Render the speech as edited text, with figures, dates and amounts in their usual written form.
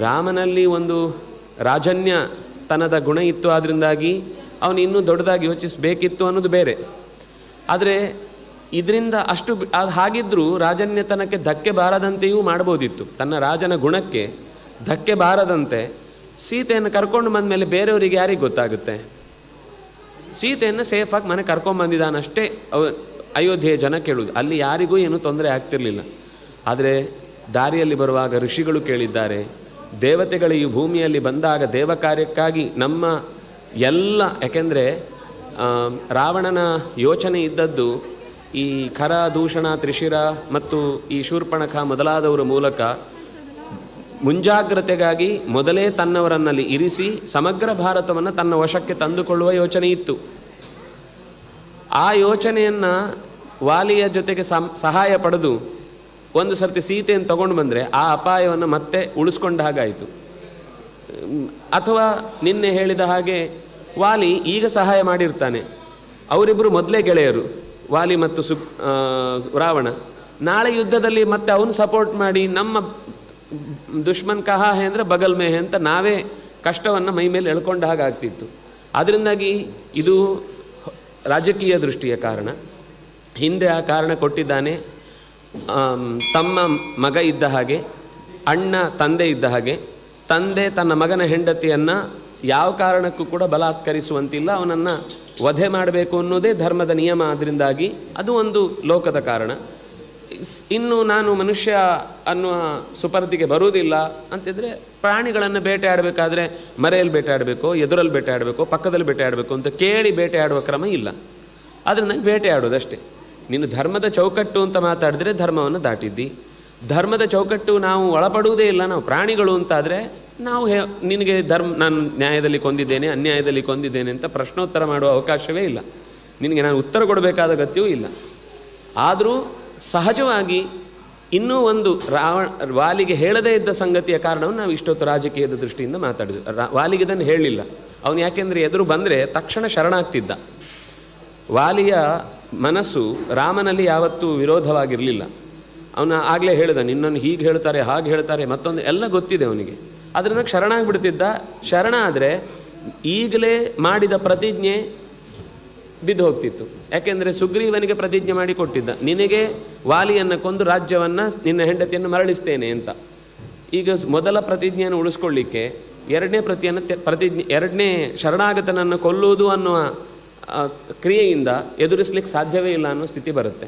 ರಾಮನಲ್ಲಿ ಒಂದು ರಾಜನ್ಯತನದ ಗುಣ ಇತ್ತು, ಆದ್ದರಿಂದಾಗಿ ಅವನು ಇನ್ನೂ ದೊಡ್ಡದಾಗಿ ಯೋಚಿಸಬೇಕಿತ್ತು ಅನ್ನೋದು ಬೇರೆ. ಆದರೆ ಇದರಿಂದ ಅಷ್ಟು ಹಾಗಿದ್ದರೂ ರಾಜನ್ಯತನಕ್ಕೆ ಧಕ್ಕೆ ಬಾರದಂತೆಯೂ ಮಾಡ್ಬೋದಿತ್ತು. ತನ್ನ ರಾಜನ ಗುಣಕ್ಕೆ ಧಕ್ಕೆ ಬಾರದಂತೆ ಸೀತೆಯನ್ನು ಕರ್ಕೊಂಡು ಬಂದ ಮೇಲೆ ಬೇರೆಯವರಿಗೆ ಯಾರಿಗೆ ಗೊತ್ತಾಗುತ್ತೆ? ಸೀತೆಯನ್ನು ಸೇಫಾಗಿ ಮನೆ ಕರ್ಕೊಂಡ್ಬಂದಿದ್ದಾನಷ್ಟೇ ಅಯೋಧ್ಯೆಯ ಜನ ಕೇಳುವುದು. ಅಲ್ಲಿ ಯಾರಿಗೂ ಏನೂ ತೊಂದರೆ ಆಗ್ತಿರಲಿಲ್ಲ. ಆದರೆ ದಾರಿಯಲ್ಲಿ ಬರುವಾಗ ಋಷಿಗಳು ಕೇಳಿದ್ದಾರೆ, ದೇವತೆಗಳು ಈ ಭೂಮಿಯಲ್ಲಿ ಬಂದಾಗ ದೇವ ಕಾರ್ಯಕ್ಕಾಗಿ ನಮ್ಮ ಎಲ್ಲ, ಯಾಕೆಂದರೆ ರಾವಣನ ಯೋಚನೆ ಇದ್ದದ್ದು ಈ ಖರ, ದೂಷಣ, ತ್ರಿಶಿರ ಮತ್ತು ಈ ಶೂರ್ಪಣಖ ಮೊದಲಾದವರ ಮೂಲಕ ಮುಂಜಾಗ್ರತೆಗಾಗಿ ಮೊದಲೇ ತನ್ನವರನ್ನಲ್ಲಿ ಇರಿಸಿ ಸಮಗ್ರ ಭಾರತವನ್ನು ತನ್ನ ವಶಕ್ಕೆ ತಂದುಕೊಳ್ಳುವ ಯೋಚನೆ ಇತ್ತು. ಆ ಯೋಚನೆಯನ್ನು ವಾಲಿಯ ಜೊತೆಗೆ ಸಹಾಯ ಪಡೆದು ಒಂದು ಸರ್ತಿ ಸೀತೆಯನ್ನು ತಗೊಂಡು ಬಂದರೆ ಆ ಅಪಾಯವನ್ನು ಮತ್ತೆ ಉಳಿಸ್ಕೊಂಡ ಹಾಗಾಯಿತು. ಅಥವಾ ನಿನ್ನೆ ಹೇಳಿದ ಹಾಗೆ ವಾಲಿ ಈಗ ಸಹಾಯ ಮಾಡಿರ್ತಾನೆ, ಅವರಿಬ್ಬರು ಮೊದಲೇ ಗೆಳೆಯರು, ವಾಲಿ ಮತ್ತು ರಾವಣ. ನಾಳೆ ಯುದ್ಧದಲ್ಲಿ ಮತ್ತೆ ಅವನು ಸಪೋರ್ಟ್ ಮಾಡಿ ನಮ್ಮ ದುಶ್ಮನ್ ಕಹಾ ಹೇ ಅಂದರೆ ಬಗಲ್ ಮೇ ಹೇ ಅಂತ ನಾವೇ ಕಷ್ಟವನ್ನು ಮೈ ಮೇಲೆ ಎಳ್ಕೊಂಡ ಹಾಗಾಗ್ತಿತ್ತು. ಅದರಿಂದಾಗಿ ಇದು ರಾಜಕೀಯ ದೃಷ್ಟಿಯ ಕಾರಣ. ಹಿಂದೆ ಆ ಕಾರಣ ಕೊಟ್ಟಿದ್ದಾನೆ. ತಮ್ಮ ಮಗ ಇದ್ದ ಹಾಗೆ, ಅಣ್ಣ ತಂದೆ ಇದ್ದ ಹಾಗೆ, ತಂದೆ ತನ್ನ ಮಗನ ಹೆಂಡತಿಯನ್ನು ಯಾವ ಕಾರಣಕ್ಕೂ ಕೂಡ ಬಲಾತ್ಕರಿಸುವಂತಿಲ್ಲ, ಅವನನ್ನು ವಧೆ ಮಾಡಬೇಕು ಅನ್ನೋದೇ ಧರ್ಮದ ನಿಯಮ. ಅದರಿಂದಾಗಿ ಅದು ಒಂದು ಲೋಕದ ಕಾರಣ. ಇನ್ನು ನಾನು ಮನುಷ್ಯ ಅನ್ನುವ ಸುಪರ್ದಿಗೆ ಬರುವುದಿಲ್ಲ ಅಂತಿದ್ರೆ, ಪ್ರಾಣಿಗಳನ್ನು ಬೇಟೆ ಆಡಬೇಕಾದ್ರೆ ಮರೆಯಲ್ಲಿ ಬೇಟೆ ಆಡಬೇಕು, ಎದುರಲ್ಲಿ ಬೇಟೆ ಆಡಬೇಕು, ಪಕ್ಕದಲ್ಲಿ ಬೇಟೆ ಆಡಬೇಕು ಅಂತ ಕೇಳಿ ಬೇಟೆ ಆಡುವ ಕ್ರಮ ಇಲ್ಲ. ಅದರಿಂದ ಬೇಟೆ ಆಡೋದಷ್ಟೇ. ನೀನು ಧರ್ಮದ ಚೌಕಟ್ಟು ಅಂತ ಮಾತಾಡಿದ್ರೆ ಧರ್ಮವನ್ನು ದಾಟಿದ್ದಿ. ಧರ್ಮದ ಚೌಕಟ್ಟು ನಾವು ಒಳಪಡುವುದೇ ಇಲ್ಲ, ನಾವು ಪ್ರಾಣಿಗಳು ಅಂತಾದರೆ ನಾವು ನಿನಗೆ ನಾನು ನ್ಯಾಯದಲ್ಲಿ ಕೊಂದಿದ್ದೇನೆ, ಅನ್ಯಾಯದಲ್ಲಿ ಕೊಂದಿದ್ದೇನೆ ಅಂತ ಪ್ರಶ್ನೋತ್ತರ ಮಾಡುವ ಅವಕಾಶವೇ ಇಲ್ಲ. ನಿನಗೆ ನಾನು ಉತ್ತರ ಕೊಡಬೇಕಾದ ಅಗತ್ಯವೂ ಇಲ್ಲ. ಆದರೂ ಸಹಜವಾಗಿ ಇನ್ನೂ ಒಂದು ವಾಲಿಗೆ ಹೇಳದೇ ಇದ್ದ ಸಂಗತಿಯ ಕಾರಣವನ್ನು ನಾವು ಇಷ್ಟೊತ್ತು ರಾಜಕೀಯದ ದೃಷ್ಟಿಯಿಂದ ಮಾತಾಡಿದ್ವಿ. ವಾಲಿಗೆ ಇದನ್ನು ಹೇಳಲಿಲ್ಲ ಅವನು, ಯಾಕೆಂದರೆ ಎದುರು ಬಂದರೆ ತಕ್ಷಣ ಶರಣಾಗ್ತಿದ್ದ. ವಾಲಿಯ ಮನಸ್ಸು ರಾಮನಲ್ಲಿ ಯಾವತ್ತೂ ವಿರೋಧವಾಗಿರಲಿಲ್ಲ. ಅವನು ಆಗಲೇ ಹೇಳಿದ, ನಿನ್ನನ್ನು ಹೀಗೆ ಹೇಳ್ತಾರೆ, ಹಾಗೆ ಹೇಳ್ತಾರೆ, ಮತ್ತೊಂದು ಎಲ್ಲ ಗೊತ್ತಿದೆ ಅವನಿಗೆ. ಅದರಿಂದ ಶರಣಾಗ್ಬಿಡ್ತಿದ್ದ. ಶರಣ ಆದರೆ ಈಗಲೇ ಮಾಡಿದ ಪ್ರತಿಜ್ಞೆ ಬಿದ್ದು ಹೋಗ್ತಿತ್ತು. ಯಾಕೆಂದರೆ ಸುಗ್ರೀವನಿಗೆ ಪ್ರತಿಜ್ಞೆ ಮಾಡಿ ಕೊಟ್ಟಿದ್ದ, ನಿನಗೆ ವಾಲಿಯನ್ನು ಕೊಂದು ರಾಜ್ಯವನ್ನು, ನಿನ್ನ ಹೆಂಡತಿಯನ್ನು ಮರಳಿಸ್ತೇನೆ ಅಂತ. ಈಗ ಮೊದಲ ಪ್ರತಿಜ್ಞೆಯನ್ನು ಉಳಿಸ್ಕೊಳ್ಳಿಕ್ಕೆ ಎರಡನೇ ಶರಣಾಗತನನ್ನು ಕೊಲ್ಲುವುದು ಅನ್ನುವ ಕ್ರಿಯೆಯಿಂದ ಎದುರಿಸಲಿಕ್ಕೆ ಸಾಧ್ಯವೇ ಇಲ್ಲ ಅನ್ನೋ ಸ್ಥಿತಿ ಬರುತ್ತೆ.